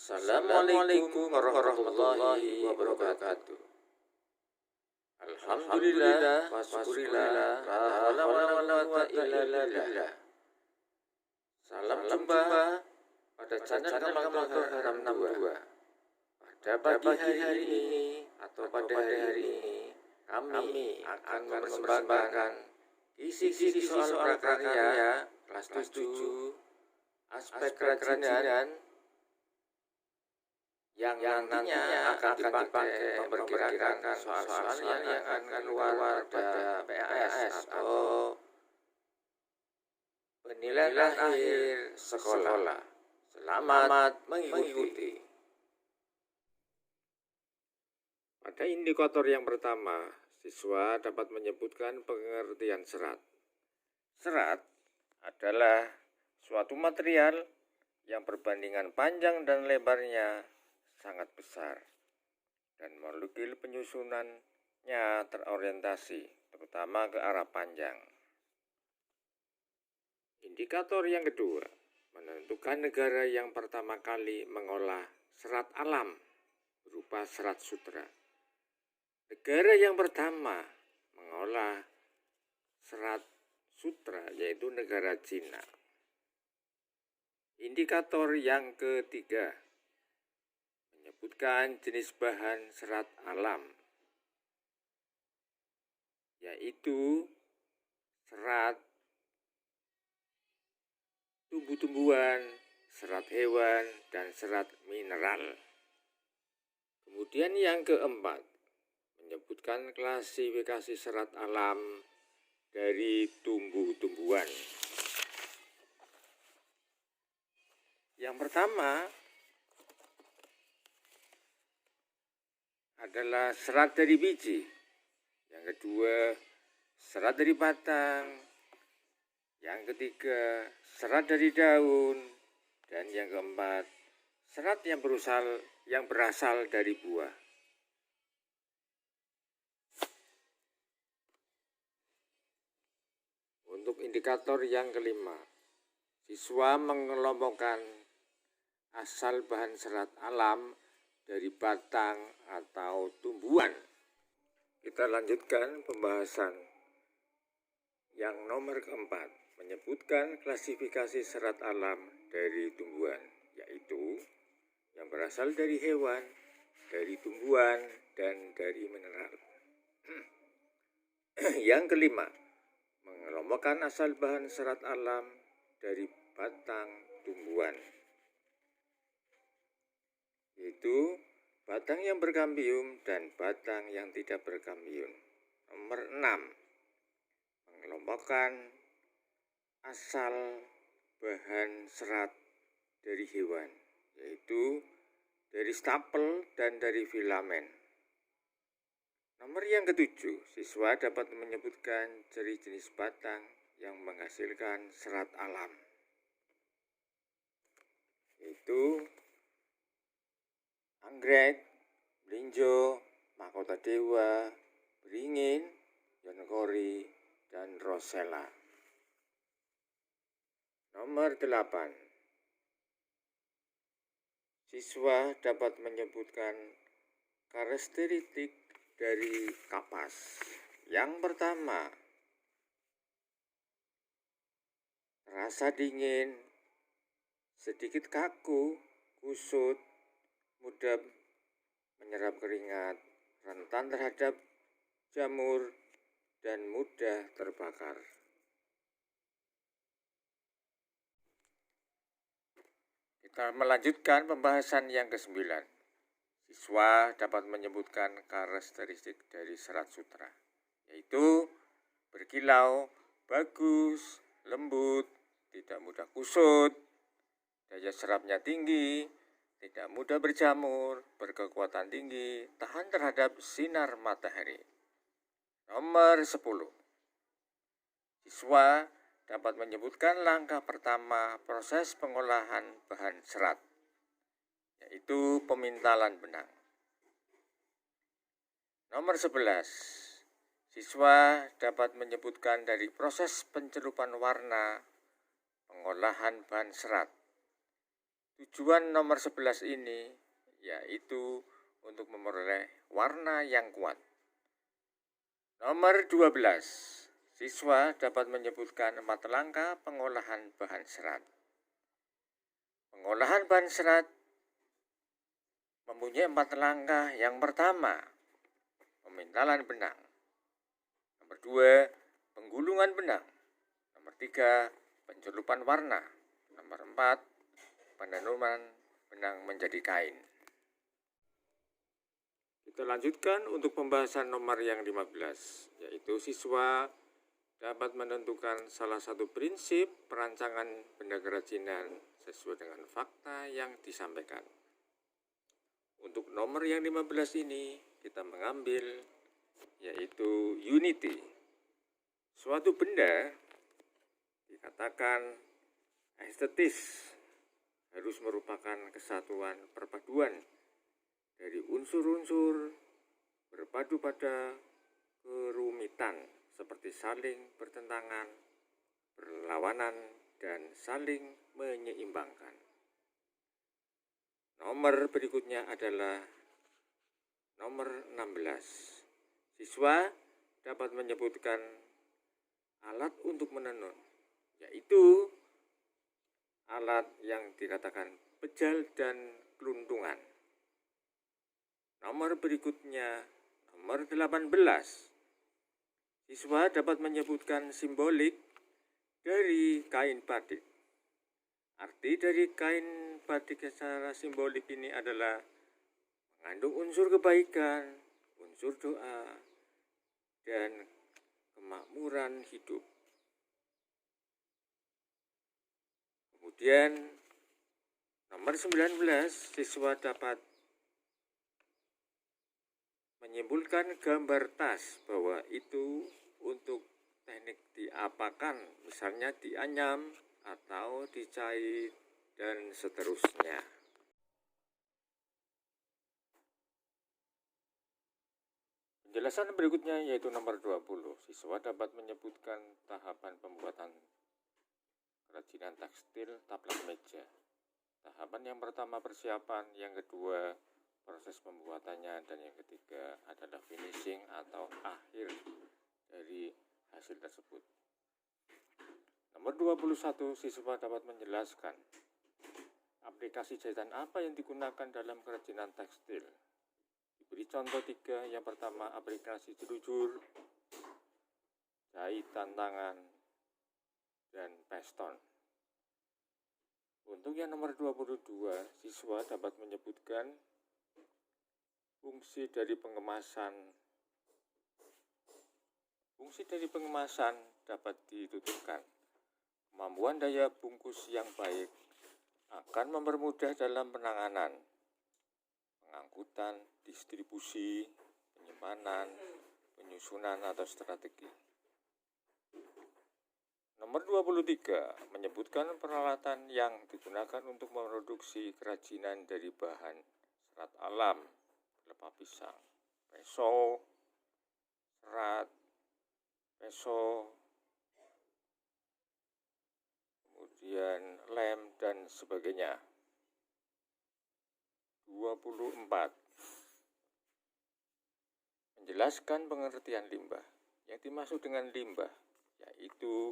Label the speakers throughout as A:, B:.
A: Assalamualaikum warahmatullahi wabarakatuh. Alhamdulillah wa syukurillah la haula wala quwata illa billah. Salam jumpa pada channel Kalkulator Haram 62. Pada pagi hari ini atau pada hari ini kami akan mempersembahkan kisi-kisi soal prakarya kelas 7 aspek kerajinan yang nantinya akan dipakai memperkirakan soal-soal yang akan keluar pada PAS atau penilaian akhir sekolah. Selamat mengikuti.
B: Pada indikator yang pertama, siswa dapat menyebutkan pengertian serat. Serat adalah suatu material yang perbandingan panjang dan lebarnya sangat besar dan molekul penyusunannya terorientasi terutama ke arah panjang. Indikator yang kedua menentukan negara yang pertama kali mengolah serat alam berupa serat sutra. Negara yang pertama mengolah serat sutra yaitu negara Cina. Indikator yang ketiga menyebutkan jenis bahan serat alam, yaitu serat tumbuh-tumbuhan, serat hewan, dan serat mineral. Kemudian yang keempat menyebutkan klasifikasi serat alam dari tumbuh-tumbuhan. Yang pertama adalah serat dari biji, yang kedua serat dari batang, yang ketiga serat dari daun, dan yang keempat serat yang berasal dari buah. Untuk indikator yang kelima, siswa mengelompokkan asal bahan serat alam dari batang atau tumbuhan. Kita lanjutkan pembahasan yang nomor keempat, menyebutkan klasifikasi serat alam dari tumbuhan, yaitu yang berasal dari hewan, dari tumbuhan, dan dari mineral. Yang kelima, mengelompokkan asal bahan serat alam dari batang tumbuhan, yaitu batang yang berkambium dan batang yang tidak berkambium. Nomor 6, mengelompokkan asal bahan serat dari hewan, yaitu dari stapel dan dari filamen. Nomor yang ketujuh, siswa dapat menyebutkan ciri jenis batang yang menghasilkan serat alam, yaitu anggrek, melinjo, mahkota dewa, beringin, yonkori, dan rosella. Nomor 8, siswa dapat menyebutkan karakteristik dari kapas. Yang pertama, rasa dingin, sedikit kaku, kusut, mudah menyerap keringat, rentan terhadap jamur, dan mudah terbakar. Kita melanjutkan pembahasan yang ke-9. Siswa dapat menyebutkan karakteristik dari serat sutra, yaitu berkilau, bagus, lembut, tidak mudah kusut, daya serapnya tinggi, tidak mudah berjamur, berkekuatan tinggi, tahan terhadap sinar matahari. Nomor 10, siswa dapat menyebutkan langkah pertama proses pengolahan bahan serat, yaitu pemintalan benang. Nomor 11, siswa dapat menyebutkan dari proses pencelupan warna pengolahan bahan serat, Tujuan nomor 11 ini yaitu untuk memperoleh warna yang kuat. Nomor 12, siswa dapat menyebutkan 4 langkah pengolahan bahan serat. Pengolahan bahan serat mempunyai 4 langkah. Yang pertama, pemintalan benang. Nomor 2, penggulungan benang. Nomor 3, pencelupan warna. Nomor 4, penenuman benang menjadi kain. Kita lanjutkan untuk pembahasan nomor yang 15, yaitu siswa dapat menentukan salah satu prinsip perancangan benda kerajinan sesuai dengan fakta yang disampaikan. Untuk nomor yang 15 ini kita mengambil yaitu unity. Suatu benda dikatakan estetis harus merupakan kesatuan perpaduan dari unsur-unsur berpadu pada kerumitan seperti saling bertentangan, berlawanan, dan saling menyeimbangkan. Nomor berikutnya adalah nomor 16. Siswa dapat menyebutkan alat untuk menenun, yaitu alat yang dikatakan pejal dan keluntungan. Nomor berikutnya, nomor 18. Siswa dapat menyebutkan simbolik dari kain batik. Arti dari kain batik secara simbolik ini adalah mengandung unsur kebaikan, unsur doa, dan kemakmuran hidup. Kemudian nomor 19, siswa dapat menyimpulkan gambar tas bahwa itu untuk teknik diapakan, misalnya dianyam atau dicait dan seterusnya. Penjelasan berikutnya yaitu nomor 20. Siswa dapat menyebutkan tahapan pembuatan kerajinan tekstil taplak meja. Tahapan yang pertama persiapan, yang kedua proses pembuatannya, dan yang ketiga adalah finishing atau akhir dari hasil tersebut. Nomor 21, siswa dapat menjelaskan aplikasi jahitan apa yang digunakan dalam kerajinan tekstil. Diberi contoh 3. Yang pertama, aplikasi jelujur, jahitan tangan, dan piston. Untuk yang nomor 22, siswa dapat menyebutkan fungsi dari pengemasan. Fungsi dari pengemasan dapat dituturkan. Kemampuan daya bungkus yang baik akan mempermudah dalam penanganan, pengangkutan, distribusi, penyimpanan, penyusunan atau strategi. Nomor 23, menyebutkan peralatan yang digunakan untuk memproduksi kerajinan dari bahan serat alam, pelepah pisang, peso, serat, peso, kemudian lem, dan sebagainya. 24. Menjelaskan pengertian limbah. Yang dimaksud dengan limbah yaitu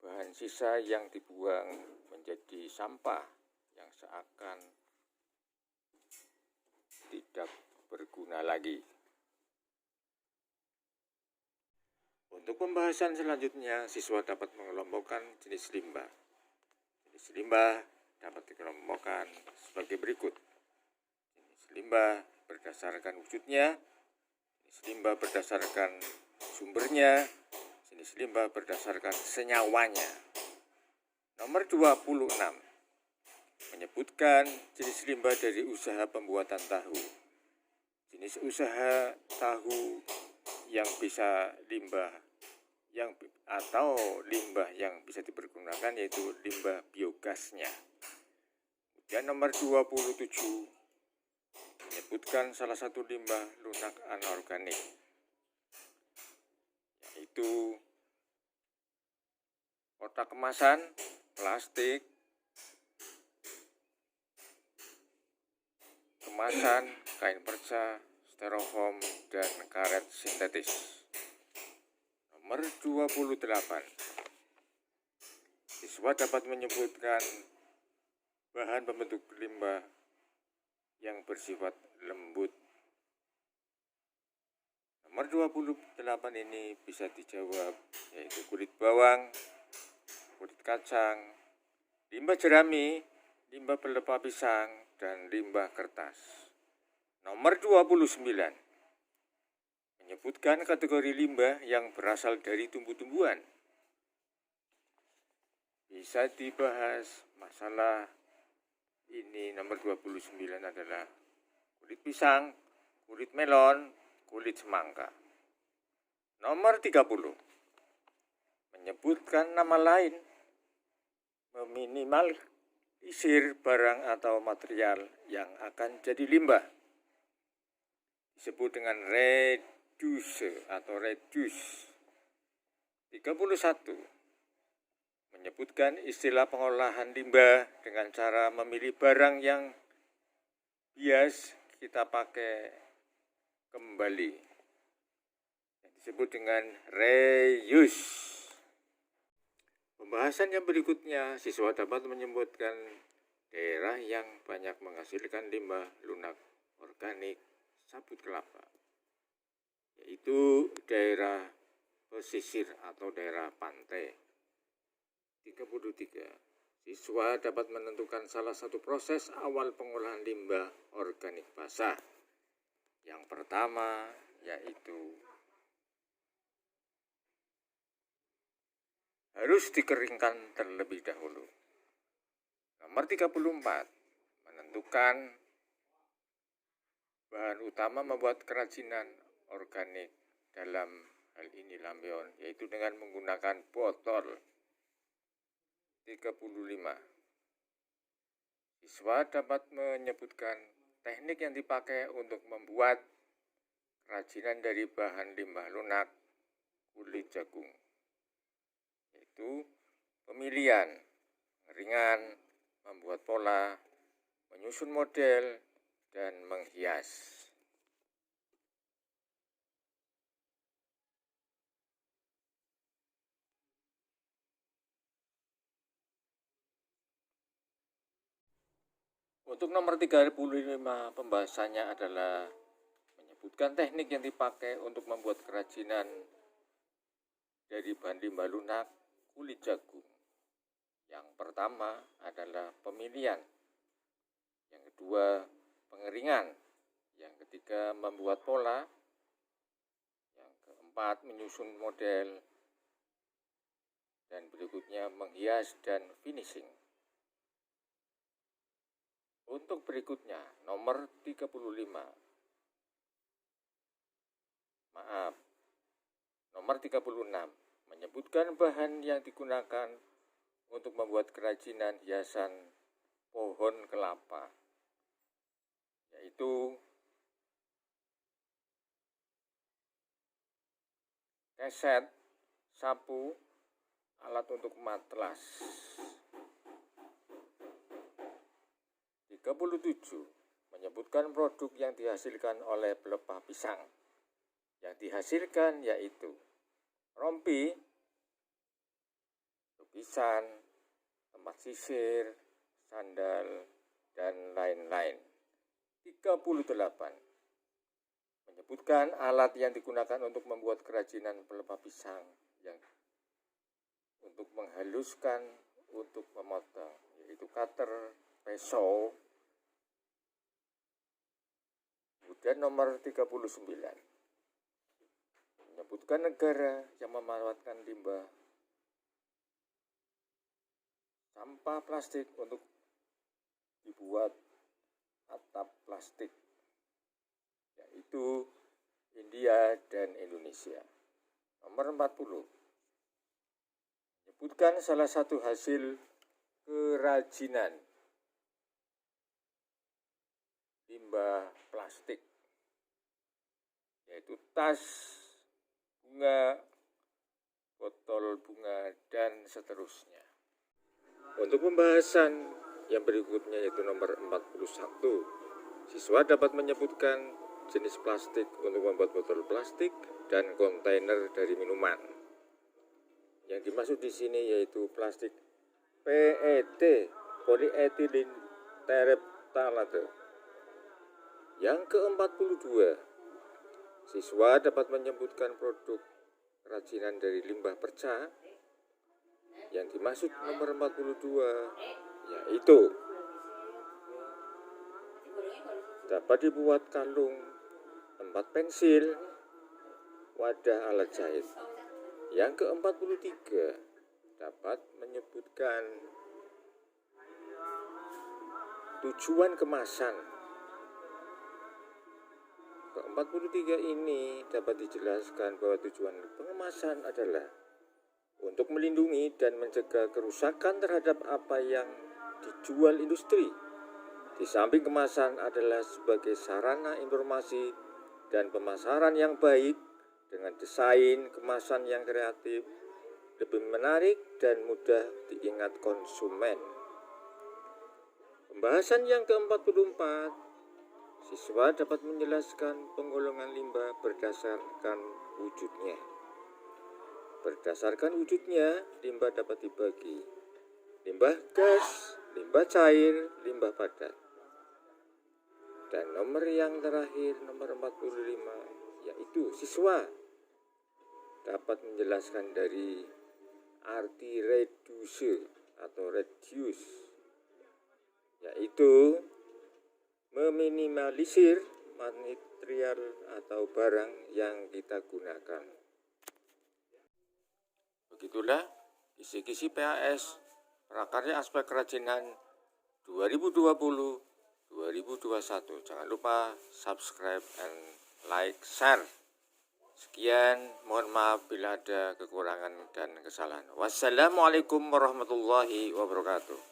B: bahan sisa yang dibuang menjadi sampah yang seakan tidak berguna lagi. Untuk pembahasan selanjutnya, siswa dapat mengelompokkan jenis limbah. Jenis limbah dapat dikelompokkan sebagai berikut. Jenis limbah berdasarkan wujudnya, jenis limbah berdasarkan sumbernya, jenis limbah berdasarkan senyawanya. Nomor 26, menyebutkan jenis limbah dari usaha pembuatan tahu. Jenis usaha tahu yang bisa limbah atau limbah yang bisa dipergunakan yaitu limbah biogasnya. Kemudian nomor 27, menyebutkan salah satu limbah lunak anorganik, yaitu kotak kemasan, plastik, kemasan, kain perca, styrofoam, dan karet sintetis. Nomor 28. Siswa dapat menyebutkan bahan pembentuk limbah yang bersifat lembut. Nomor 28 ini bisa dijawab, yaitu kulit bawang, kulit kacang, limbah jerami, limbah pelepah pisang, dan limbah kertas. Nomor 29. Menyebutkan kategori limbah yang berasal dari tumbuh-tumbuhan. Bisa dibahas masalah ini. Nomor 29 adalah kulit pisang, kulit melon, kulit semangka. Nomor 30. Menyebutkan nama lain, meminimalisir barang atau material yang akan jadi limbah. Disebut dengan reduce atau reduce. 31. Menyebutkan istilah pengolahan limbah dengan cara memilih barang yang bias kita pakai kembali, yang disebut dengan reuse. Pembahasan yang berikutnya, siswa dapat menyebutkan daerah yang banyak menghasilkan limbah lunak organik sabut kelapa, yaitu daerah pesisir atau daerah pantai. 33. Siswa dapat menentukan salah satu proses awal pengolahan limbah organik basah. Yang pertama yaitu harus dikeringkan terlebih dahulu. Nomor 34. Menentukan bahan utama membuat kerajinan organik dalam hal ini lampion, yaitu dengan menggunakan botol. 35. Siswa dapat menyebutkan teknik yang dipakai untuk membuat kerajinan dari bahan limbah lunak kulit jagung, yaitu pemilihan, pengeringan, membuat pola, menyusun model, dan menghias. Untuk nomor 35 pembahasannya adalah menyebutkan teknik yang dipakai untuk membuat kerajinan dari bahan limbah lunak kulit jagung. Yang pertama adalah pemilihan, yang kedua pengeringan, yang ketiga membuat pola, yang keempat menyusun model, dan berikutnya menghias dan finishing. Untuk berikutnya, nomor 36. Nomor 36. Menyebutkan bahan yang digunakan untuk membuat kerajinan hiasan pohon kelapa, yaitu keset, sapu, alat untuk matlas. 37. Menyebutkan produk yang dihasilkan oleh pelepah pisang. Yang dihasilkan yaitu rompi, lukisan, tempat sisir, sandal, dan lain-lain. 38. Menyebutkan alat yang digunakan untuk membuat kerajinan pelepah pisang, yang untuk menghaluskan, untuk memotong, yaitu cutter, pisau. Kemudian nomor 39. Menyebutkan negara yang memanfaatkan limbah sampah plastik untuk dibuat atap plastik, yaitu India dan Indonesia. Nomor 40. Menyebutkan salah satu hasil kerajinan limbah plastik, yaitu tas, bunga, botol bunga, dan seterusnya. Untuk pembahasan yang berikutnya yaitu nomor 41. Siswa dapat menyebutkan jenis plastik untuk membuat botol plastik dan kontainer dari minuman. Yang dimaksud di sini yaitu plastik PET, polyethylene terephthalate. Yang ke-42, siswa dapat menyebutkan produk kerajinan dari limbah perca. Yang dimaksud nomor 42 yaitu dapat dibuat kalung, tempat pensil, wadah alat jahit. Yang ke-43 dapat menyebutkan tujuan kemasan. Ke-43 ini dapat dijelaskan bahwa tujuan pengemasan adalah untuk melindungi dan mencegah kerusakan terhadap apa yang dijual industri. Di samping kemasan adalah sebagai sarana informasi dan pemasaran yang baik dengan desain kemasan yang kreatif, lebih menarik dan mudah diingat konsumen. Pembahasan yang ke-44, siswa dapat menjelaskan penggolongan limbah berdasarkan wujudnya. Berdasarkan wujudnya, limbah dapat dibagi limbah gas, limbah cair, limbah padat. Dan nomor yang terakhir, nomor 45, yaitu siswa dapat menjelaskan dari arti reduce atau reduce, yaitu meminimalisir material atau barang yang kita gunakan. Begitulah kisi-kisi PAS Prakarya Aspek Kerajinan 2020-2021. Jangan lupa subscribe and like, share. Sekian, mohon maaf bila ada kekurangan dan kesalahan. Wassalamualaikum warahmatullahi wabarakatuh.